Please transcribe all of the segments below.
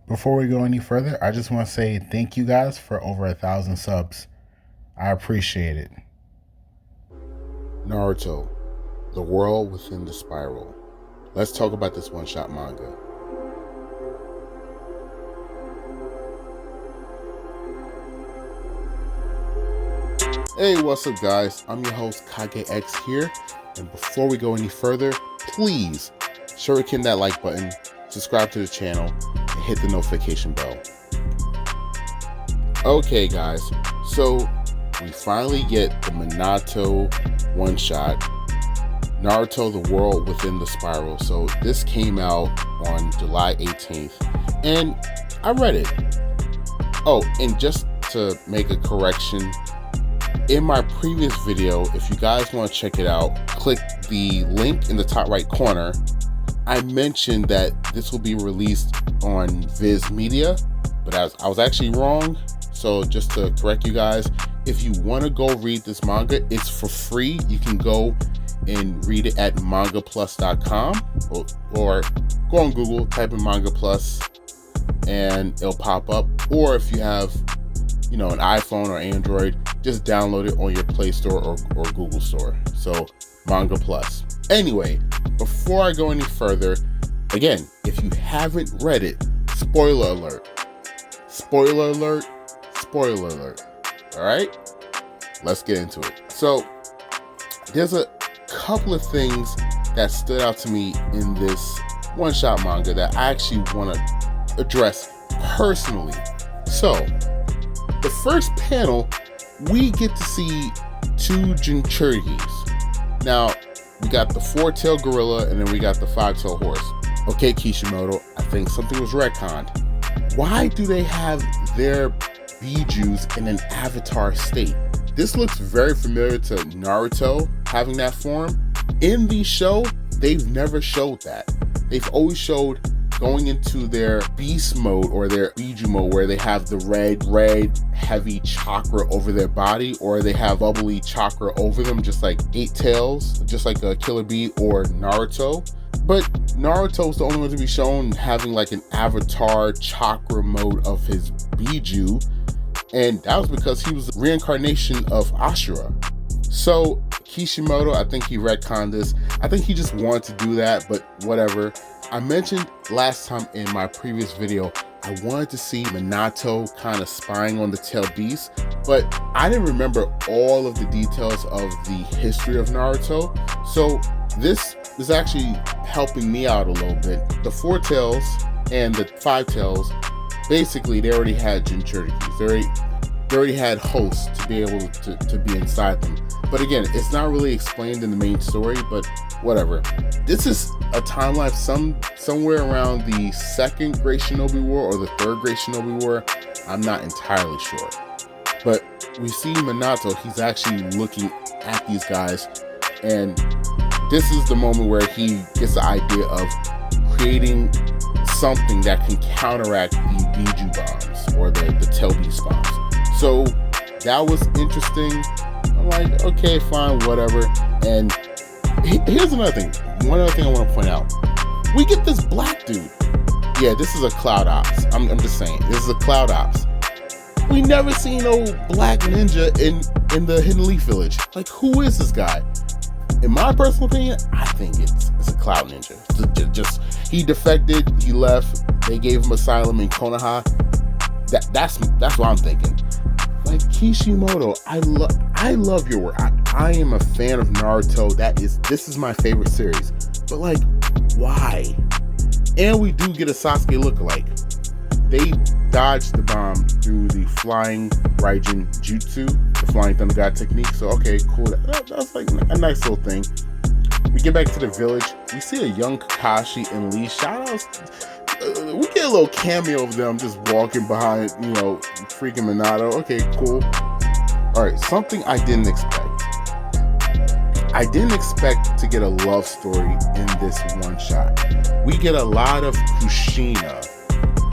Before we go any further, I just want to say thank you guys for over 1,000 subs. I appreciate it. Naruto, the world within the spiral. Let's talk about this one-shot manga. Hey, what's up guys? I'm your host KageX here, and before we go any further, please shuriken that like button, subscribe to the channel, and hit the notification bell. Okay guys, so we finally get the Minato one-shot, Naruto the World Within the Spiral. So this came out on July 18th, and I read it. Oh, and just to make a correction, in my previous video, if you guys want to check it out, click the link in the top right corner. I mentioned that this will be released on Viz Media, but I was actually wrong. So just to correct you guys, if you want to go read this manga, it's for free. You can go and read it at mangaplus.com or go on Google, type in Manga Plus, and it'll pop up. Or if you have, an iPhone or Android, just download it on your Play Store or Google Store. So Manga Plus. Anyway, before I go any further, again, if you haven't read it, spoiler alert. Spoiler alert. Spoiler alert. All right, let's get into it. So there's a couple of things that stood out to me in this one-shot manga that I actually want to address personally. So the first panel, we get to see two Jinchurikis. Now, we got the 4-tailed gorilla and then we got the 5-tailed horse. Okay, Kishimoto, I think something was retconned. Why do they have their Bijus in an avatar state? This looks very familiar to Naruto having that form. In the show, they've never showed that. They've always showed going into their beast mode or their Biju mode, where they have the red heavy chakra over their body, or they have bubbly chakra over them, just like 8 Tails, just like a Killer Bee or Naruto. But Naruto's the only one to be shown having like an avatar chakra mode of his Biju, and that was because he was the reincarnation of Ashura. So Kishimoto, I think he retconned this. I think he just wanted to do that, but whatever. I mentioned last time in my previous video, I wanted to see Minato kind of spying on the tailed beast, but I didn't remember all of the details of the history of Naruto. So this is actually helping me out a little bit. The 4 tails and the 5 tails, basically they already had Jinchurikis. They already had hosts to be able to be inside them. But again, it's not really explained in the main story, but whatever. This is a timeline somewhere around the 2nd Great Shinobi War or the 3rd Great Shinobi War. I'm not entirely sure. But we see Minato, he's actually looking at these guys, and this is the moment where he gets the idea of creating something that can counteract the Biju bombs or the tail beast bombs. So that was interesting. I'm like, okay, fine, whatever. And here's another thing. One other thing I want to point out. We get this black dude. Yeah, this is a Cloud Ops. I'm just saying, this is a Cloud Ops. We never seen no black ninja in the Hidden Leaf Village. Like, who is this guy? In my personal opinion, I think it's a Cloud Ninja. Just he defected, he left. They gave him asylum in Konoha. That's what I'm thinking. Like, Kishimoto, I love your work. I am a fan of Naruto. This is my favorite series. But like, why? And we do get a Sasuke lookalike. They dodged the bomb through the flying Raijin Jutsu, the flying Thunder God technique. So okay, cool. That's like a nice little thing. We get back to the village. We see a young Kakashi and Lee. Shout outs. We get a little cameo of them just walking behind, freaking Minato. Okay, cool. All right, something I didn't expect. I didn't expect to get a love story in this one shot. We get a lot of Kushina.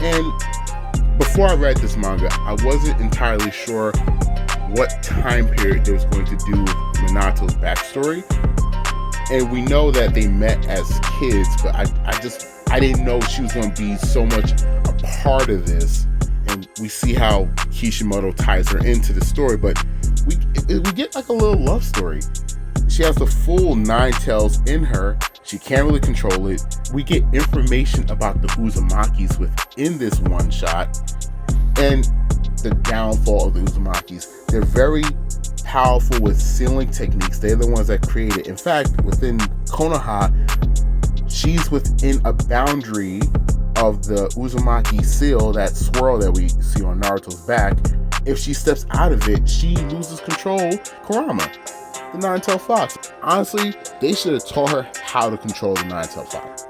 And before I read this manga, I wasn't entirely sure what time period they was going to do with Minato's backstory. And we know that they met as kids, but I didn't know she was going to be so much a part of this, and we see how Kishimoto ties her into the story, but we get like a little love story. She has the full nine tails in her. She can't really control it. We get information about the Uzumakis within this one shot and the downfall of the Uzumakis. They're very powerful with sealing techniques. They're the ones that create it. In fact, within Konoha, she's within a boundary of the Uzumaki seal, that swirl that we see on Naruto's back. If she steps out of it, she loses control. Kurama, the nine-tailed fox. Honestly, they should have taught her how to control the nine-tailed fox.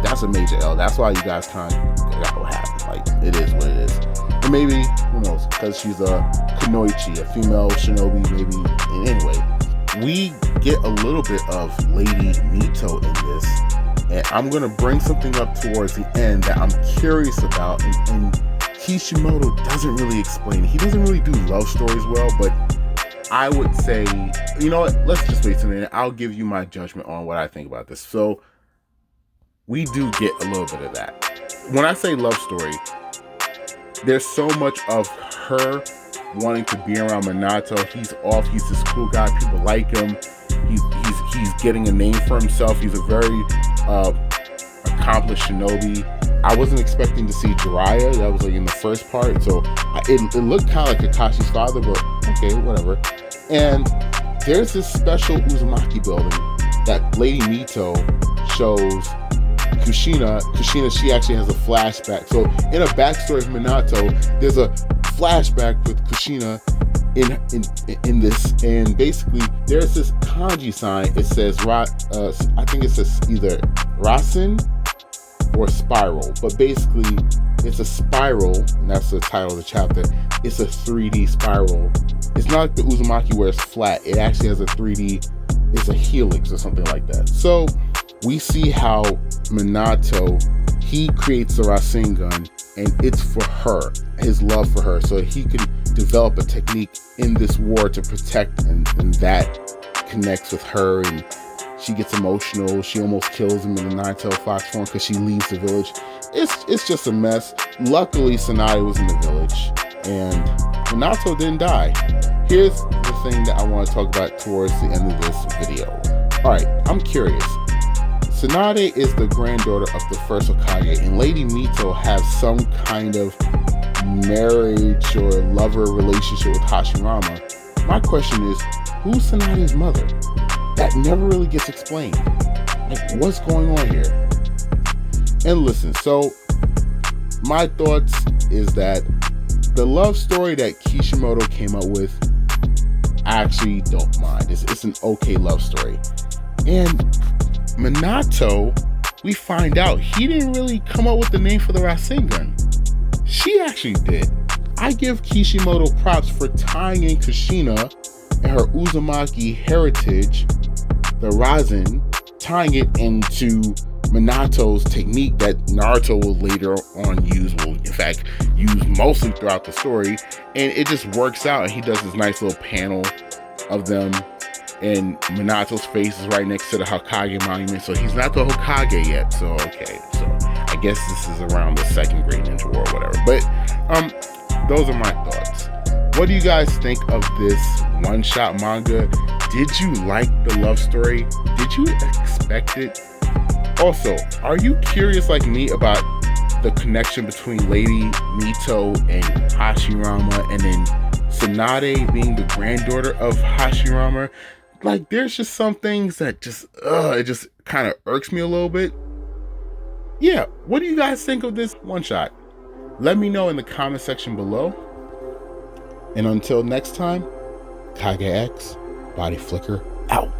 That's a major L. That's why you guys kind of got what happened. Like, it is what it is. And maybe, who knows, because she's a kunoichi, a female shinobi, maybe. And anyway, we get a little bit of Lady Mito in this, and I'm going to bring something up towards the end that I'm curious about, and Kishimoto doesn't really explain it. He doesn't really do love stories well, but I would say, you know what, let's just wait a minute. I'll give you my judgment on what I think about this. So, we do get a little bit of that. When I say love story, there's so much of her wanting to be around Minato. He's off. He's this cool guy. People like him. He's getting a name for himself. He's a very accomplished shinobi. I wasn't expecting to see Jiraiya. That was like in the first part. So it looked kind of like Kakashi's father, but okay, whatever. And there's this special Uzumaki building that Lady Mito shows Kushina. She actually has a flashback. So in a backstory of Minato, there's a flashback with Kushina in this, and basically there's this kanji sign. It says I think it says either Rasen or spiral, but basically it's a spiral, and that's the title of the chapter. It's a 3D spiral. It's not like the Uzumaki where it's flat. It actually has a 3D, it's a helix or something like that. So we see how Minato, he creates the Rasengan, and it's for her, his love for her, so he can develop a technique in this war to protect, and that connects with her, and she gets emotional. She almost kills him in the nine-tailed fox form because she leaves the village. It's just a mess. Luckily, Tsunade was in the village, and Minato didn't die. Here's the thing that I want to talk about towards the end of this video. Alright, I'm curious. Tsunade is the granddaughter of the first Hokage, and Lady Mito has some kind of marriage or lover relationship with Hashirama. My question is, who's Tsunade's mother? That never really gets explained. Like, what's going on here? And listen, so my thoughts is that the love story that Kishimoto came up with, I actually don't mind. It's an okay love story. And Minato, we find out he didn't really come up with the name for the Rasengan. She actually did. I give Kishimoto props for tying in Kushina and her Uzumaki heritage, the Rasen, tying it into Minato's technique that Naruto will later on use, will in fact use mostly throughout the story, and it just works out, and he does this nice little panel of them, and Minato's face is right next to the Hokage monument, so he's not the Hokage yet. So okay, so I guess this is around the second Great Ninja War or whatever. But those are my thoughts. What do you guys think of this one-shot manga? Did you like the love story? Did you expect it? Also, are you curious like me about the connection between Lady Mito and Hashirama, and then Tsunade being the granddaughter of Hashirama? Like, there's just some things that just, it just kind of irks me a little bit. Yeah, what do you guys think of this one shot? Let me know in the comment section below. And until next time, Kage X, Body Flicker, out.